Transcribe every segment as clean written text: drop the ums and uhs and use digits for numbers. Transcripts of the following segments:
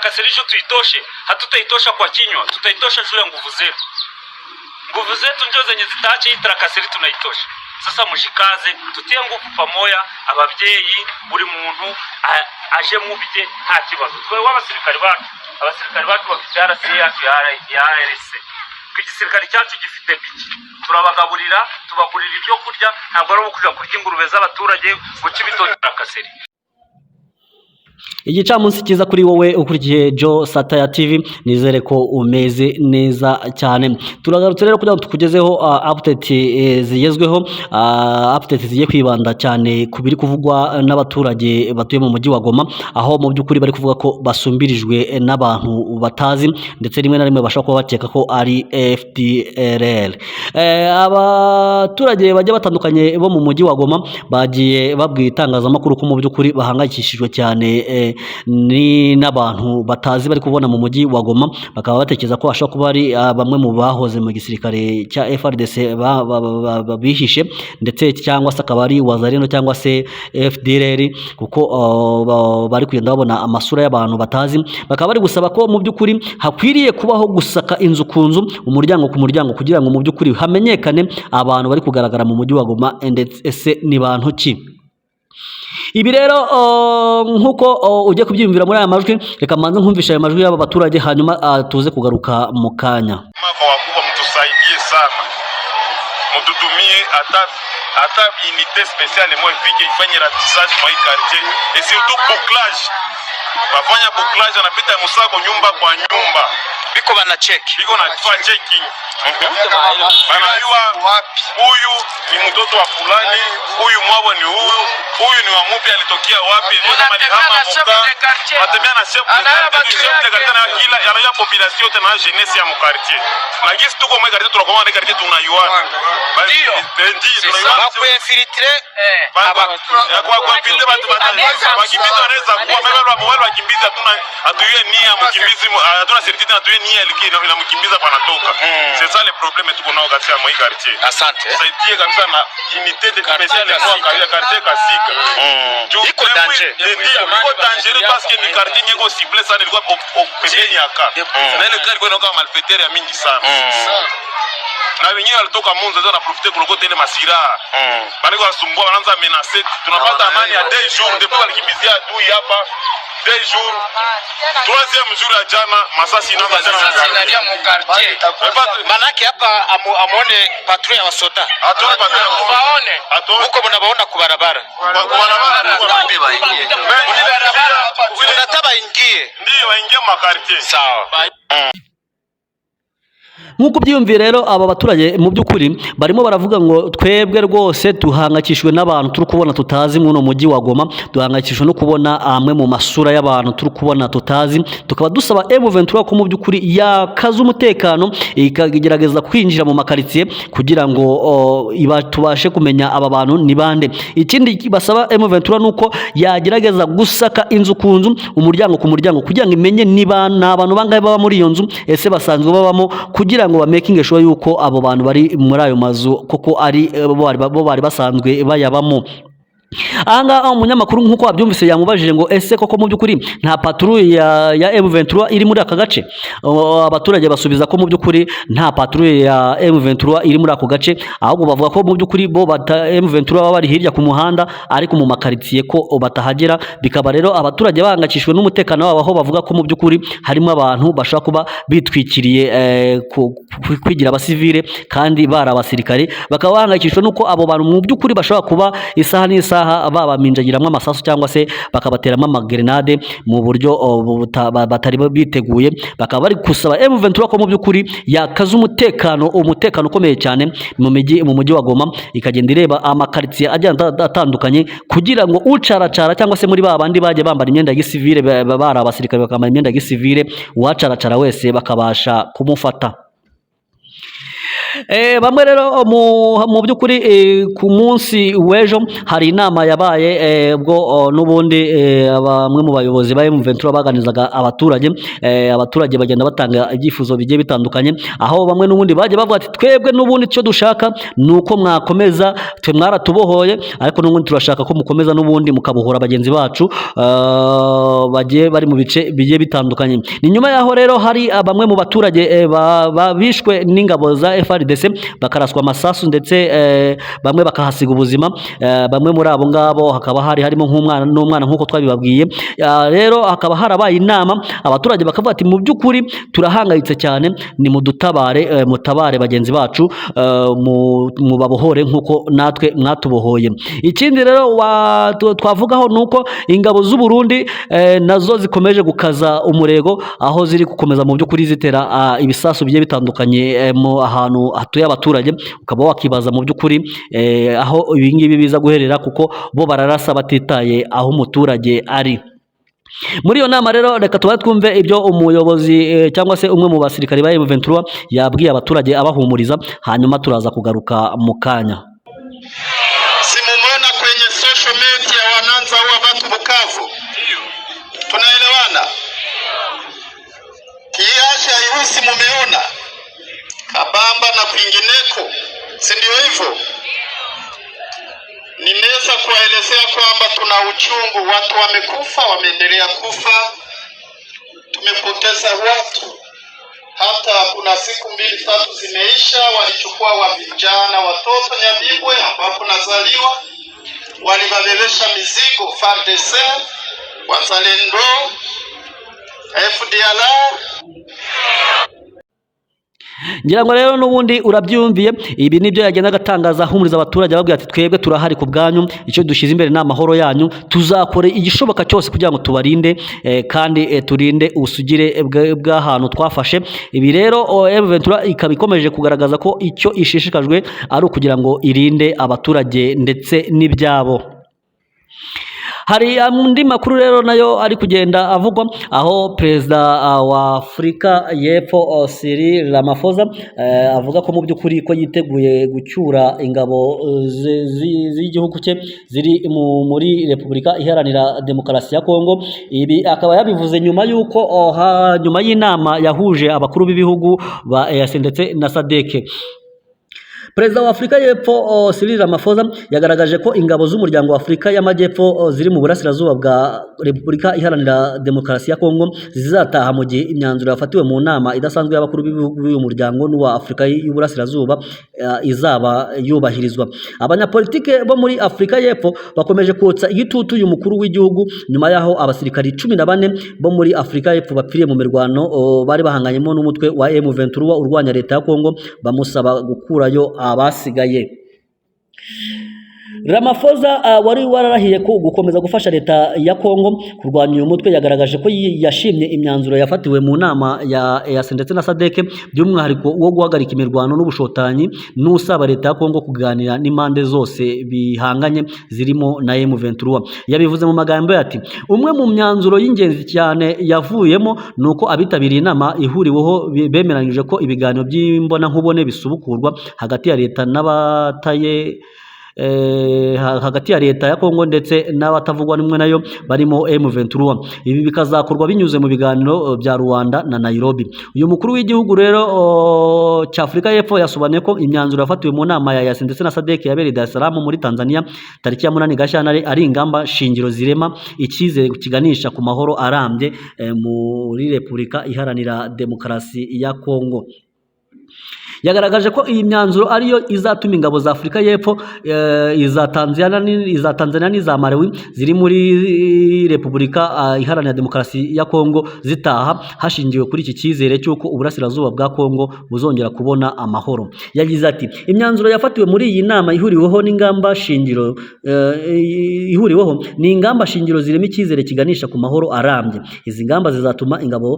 Trakaseri tuitoshe, hatutaitosha kwa kinywa, tutaitosha juu ya nguvu zetu. Nguvu zetu ndio zenye zitaacha hii Trakaseri tunaitosha. Sasa mushikaze tutie nguvu pamoja, ababyeyi buri muntu aje mubye nta kibazo. Twe w'abasirikari bacu bafite RCF ya ARC. Igisirikare cyacu gifite biki, turabagaburira, tubagurira ibyo kurya, ntabwo ari ukuja kurya ingurube z'abaturage ngo kibitoki Trakaseri. Igicamunsi cyiza kuri wowe ukurikiye Joe Satire TV, nizere ko umeze neza cyane. Turagarutse rero kugira ngo tukugezeho update zigezweho, update zigiye kwibanda cyane ku biri kuvugwa n'abaturage batuye mu mujyi wa Goma, aho mu by'ukuri bari kuvuga ko basumbirijwe n'abantu batazi, ndetse rimwe na rimwe bashaka kuba bakeka ko ari FDLR. Abaturage bajya batandukanye bo mu mujyi wa Goma bagiye babwiye itangazamakuru ko mu by'ukuri bahangayikishijwe cyane ni n'abantu batazi bari kubona mu mujyi wa Goma, bakaba batekereza ko ashobora kuba ari bamwe mu bahoze mu gisirikare cya FARDC bihishe, ndetse cyangwa se akaba ari Wazalendo cyangwa se FDLR, kuko bari kugenda babona amasura y'abantu batazi. Bakaba bari gusaba ko mu by'ukuri hakwiriye kubaho gusaka inzu ku nzu, umuryango ku muryango, kugira ngo mu by'ukuri hamenyekane abantu bari kugaragara mu mujyi wa Goma ndetse ni bantu ki. Ibi rero nkuko ujye kubyiyumvira muri aya majwi, reka manze nkumvisha aya majwi y'aba baturage, hanyuma tuze kugaruka mu kanya. Wakubwa mtusaidie sana, mtutumie hata unité spéciale moi ifike ifanye ratissage kwa hii quartier, et surtout bouclage, bafanya bouclage, anapita musako nyumba kwa nyumba, biko bana check, biko na kifaa checking, banajua huyu ni mtoto wa fulani, huyu mwabo ni huyu ni wa mupi, alitokea wapi, kama ni hama muka, atembea na chef de quartier na kila ya population yote na jeunesse ya mu quartier. Na gisi tuko mu quartier tunakuwa mu quartier tunayuana. Ndio tunayuana kwa infiltre kwa infiltre watu wakimbiza wanaweza kuwa wale wakimbiza hatuye nia mkimbizi, hatuna certitude hatuye nia na mkimbiza panatoka. C'est ça le problème tuko nao katika mu quartier. Asante. Saidie kabisa na unité de spéciale kwa quartier Kasika. Iko danger. Iko danger parce que ni quartier nyeko ciblé sana, ilikuwa pembeni ya ka. Na ile gari kwa kama malfaiteur ya mingi sana. Na wenyewe walitoka Munza ndio wanaprofite kulokote ile masira. Bali kwa sumbua wanaanza menacer. Tunapata amani ya 2 jours depuis walikimbizia adui hapa. 2 jours. 3e jour ya jana masasi inaanza tena mu quartier. Manake hapa amuone patrouille ya wasota. Atone patrouille. Baone. Huko mnabaona ku barabara. Ku barabara ndio baingie. Unataka ingie. Ndio waingie mu quartier. Sawa. Nkuko byiyumviye rero aba baturage mu by'ukuri barimo baravuga ngo twebwe rwose duhangakishwe n'abantu turi kubona tutazi mu mujyi wa Goma, duhangakishwe no kubona amwe mu masura y'abantu turi kubona tutazi, tukaba dusaba M23 ko mu by'ukuri yakaza umutekano ikagerageza kwinjira mu makaritsiye kugira ngo tubashe kumenya aba bantu ni bande. Ikindi basaba M23 nuko yagerageza gusaka inzu ku nzu, umuryango ku muryango, kugira ngo imenye niba n'abantu bangahe baba muri iyo nzu, ese basanzwe babamo, kugira ngo bamaking sure yuko abo bantu bari muri ayo mazu koko ari bo bari basanzwe bayabamo. Anga umunyamakuru nkuko wabyumvise yamubajije ngo ese koko mu by'ukuri nta patrouille ya M23 iri muri aka gace. Abaturage basubiza ko mu by'ukuri nta patrouille ya M23 iri muri ako gace, ahubwo bavuga ko mu by'ukuri bo M23 baba bari hirya ku muhanda ariko mu makaritsiye ko batahagera. Bikaba rero abaturage bahangakishwe n'umutekano wabo, aho bavuga ko mu by'ukuri harimo abantu bashaka kuba bitwikiriye kwigira abasivile kandi bari abasirikare, bakaba bahangakishwe nuko abo bantu mu by'ukuri bashobora kuba isaha n'isaha babaminjagiramwe amasasu cyangwa se bakabateramo amagrenade mu buryo batari biteguye. Bakaba bari kusaba M23 ko mu by'ukuri yakaza umutekano ukomeye cyane mu mujyi wa Goma, ikagenda ireba amakaritsiye agenda atandukanye kugira ngo ucaracara cyangwa se muri babandi baje bambara imyenda ya gisivile, bari abasirikare bakambara imyenda ya gisivile, uwacaracara wese bakabasha kumufata. Bamwe rero mu by'ukuri ku munsi w'ejo hari inama yabaye ubwo n'ubundi bamwe mu bayobozi ba M23 baganizaga abaturage, abaturage bagenda batanga ibyifuzo bigiye bitandukanye, aho bamwe n'ubundi bagiye bavuga ati twebwe n'ubundi icyo dushaka ni uko mwakomeza, twe mwaratubohoye ariko n'ubundi turashaka ko mukomeza n'ubundi mukabohora bagenzi bacu bagiye bari mu bice bigiye bitandukanye. Ni nyuma yaho rero hari bamwe mu baturage bishwe n'ingabo za FARDC bakaraswa amasasu ndetse bamwe bakahasiga ubuzima, bamwe muri abo ngabo hakaba harimo n'umwana nk'uko twabibabwiye. Rero hakaba harabaye inama, abaturage bakavuga ati mu by'ukuri turahangayitse cyane, ni mudutabare, mutabare bagenzi bacu, mubabohore nk'uko natwe mwatubohoye. Ikindi rero twavugaho nuko ingabo z'u Burundi nazo zikomeje gukaza umurego, aho ziri gukomeza mu by'ukuri zitera ibisasu bigiye bitandukanye mu ahantu hatuye abaturage, ukaba wakibaza mu by'ukuri aho ibingibi biza guherera, kuko bo bararasa batitaye aho umuturage ari. Muri iyo nama rero reka tuba twumve ibyo umuyobozi cyangwa se umwe mu basirikari ba M23 yabwiye abaturage abahumuriza, hanyuma turaza kugaruka mu kanya. Simumeona kwenye social media wanaanza huwa watu Bukavu, tunaelewana? Kiasha Irusi mumeona Kabamba na kwingineko, si ndio hivyo? Nimeweza kuwaelezea kwamba tuna uchungu, watu wamekufa, wameendelea kufa, tumepoteza watu. Hata kuna siku 2-3 zimeisha, walichukua vijana watoto Nyabibwe ambapo nazaliwa, walibebesha mizigo FARDC, wazalendo, FDLR. Ngira ngo rero n'ubundi urabyumviye, ibi nibyo yagenda agatangaza ahumuriza abaturage ababwira ati twebwe turahari ku bwanyu, icyo dushize imbere ni amahoro yanyu, tuzakore igishoboka cyose kugira ngo tubarinde kandi turinde ubusugire bw'ahantu twafashe. Ibi rero M23 ikaba ikomeje kugaragaza ko icyo ishishikajwe ari ukugira ngo irinde abaturage ndetse n'ibyabo. Hari andi makuru rero nayo ari kugenda avugwa, aho perezida wa Afurika y'Epfo Cyril Ramaphosa avuga ko mu by'ukuri ko yiteguye gucyura ingabo z'igihugu cye ziri muri Repubulika Iharanira Demokarasi ya Kongo. Ibi akaba yabivuze nyuma y'uko nyuma y'inama yahuje abakuru b'ibihugu ba EAC ndetse na SADC. Perezida wa Afurika y'Epfo Cyril Ramaphosa yagaragaje ko ingabo z'umuryango wa Afurika y'Amajyepfo ziri mu burasirazuba bwa Repubulika Iharanira Demokarasi ya Kongo zizataha mu gihe imyanzuro yafatiwe mu nama idasanzwe y'abakuru b'ibihugu b'uyu muryango n'uwa Afurika y'Uburasirazuba izaba yubahirizwa. Abanyapolitike bo muri Afurika y'Epfo bakomeje kotsa igitutu uyu mukuru w'igihugu nyuma yaho abasirikari 14 bo muri Afurika y'Epfo bapfiriye mu mirwano bari bahanganyemo n'umutwe wa M23 urwanya leta ya Kongo, bamusaba gukurayo abasigaye. Ramaphosa wari wararahiye ko gukomeza gufasha leta ya Kongo kurwanya uyu mutwe, yagaragaje ko yashimye imyanzuro yafatiwe mu nama ya EAC ndetse na SADC, by'umwihariko wo guhagarika imirwano n'ubushotanyi n'usaba leta ya Kongo kuganira n'impande zose bihanganye zirimo na M23. Yabivuze mu magambo ati umwe mu myanzuro y'ingenzi cyane yavuyemo nuko abitabiriye inama ihuriweho bemeranyije ko ibiganiro by'imbona nkubone bisubukurwa hagati ya leta n'abataye hagati ya leta ya Kongo ndetse n'abatavugwa n'imwe nayo barimo M23. Ibi bikazakorwa binyuze mu biganiro bya Rwanda na Nairobi. Uyu mukuru w'igihugu rero cya Afurika y'Epfo yasobanuye ko imyanzuro yafatiwe mu nama ya EAC ndetse na SADC yabereye Dar es Salaam muri Tanzania tariki ya 8 Gashyantare ari ingamba shingiro zirema icyizere kiganisha ku mahoro arambye muri Repubulika Iharanira Demokarasi ya Kongo. Yagaragaje ko iyi myanzuro ariyo izatuma ingabo za Afurika y'Epfo iza Tanzania n'iza Malawi ziri muri Repubulika Iharanira Demokarasi ya Kongo zitaha, hashingiwe kuri iki cyizere cy'uko uburasirazuba bwa Kongo buzongera kubona amahoro. Yagize ati imyanzuro yafatiwe muri iyi nama ihuriweho n'ingamba shingiro ni ingamba shingiro zirema icyizere kiganisha ku mahoro arambye. Izi ngamba zizatuma ingabo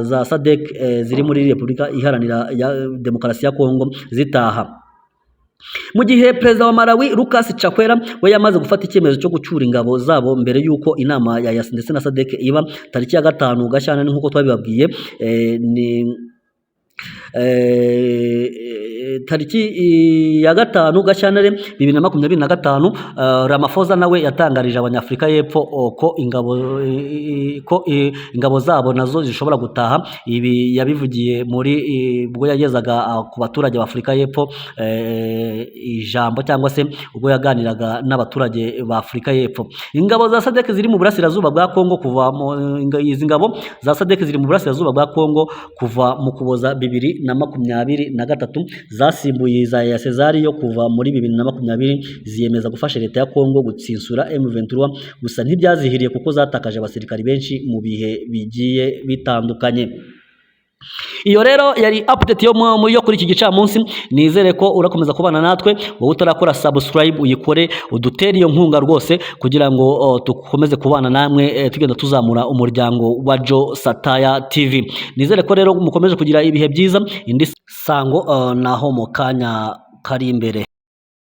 za SADC ziri muri Repubulika Iharanira Demokarasi ya Kongo zitaha. Mu gihe perezida wa Malawi Lucas Chakwera we yamaze gufata icyemezo cyo gucyura ingabo zabo mbere y'uko inama ya EAC ndetse na SADC iba tariki ya 5 Gashyantare nk'uko twabibabwiye, tariki ya 5 Gashyantare 2025 Ramaphosa nawe yatangarije abanyafrika y'Epfo ko ingabo zabo nazo zishobora gutaha. Ibi yabivugiye muri ubwo yagezaga ku baturage ba Afurika y'Epfo ijambo cyangwa se ubwo yaganiraga n'abaturage ba Afurika y'Epfo. Ingabo za SADC ziri mu burasirazuba bwa Kongo kuva izi ngabo za SADC ziri mu burasirazuba bwa Kongo kuva mu Kuboza 2023 zasimbuye za Cesar yo kuva muri 2020 ziyemeza gufasha leta ya Kongo gutsinsura M23 gusa ntibyazihiriye kuko zatakaje abasirikari benshi mu bihe bigiye bitandukanye. Iyo rero yari update yo kuri iki gicamunsi. Nizere ko urakomeza kubana natwe. Wowe utarakora subscribe uyikore, udutere iyo nkunga rwose kugira ngo tukomeze kubana namwe tugenda tuzamura umuryango wa Joe Sataya TV. Nizere ko rero mukomeje kugira ibihe byiza. Indi sango naho mu kanya kari imbere.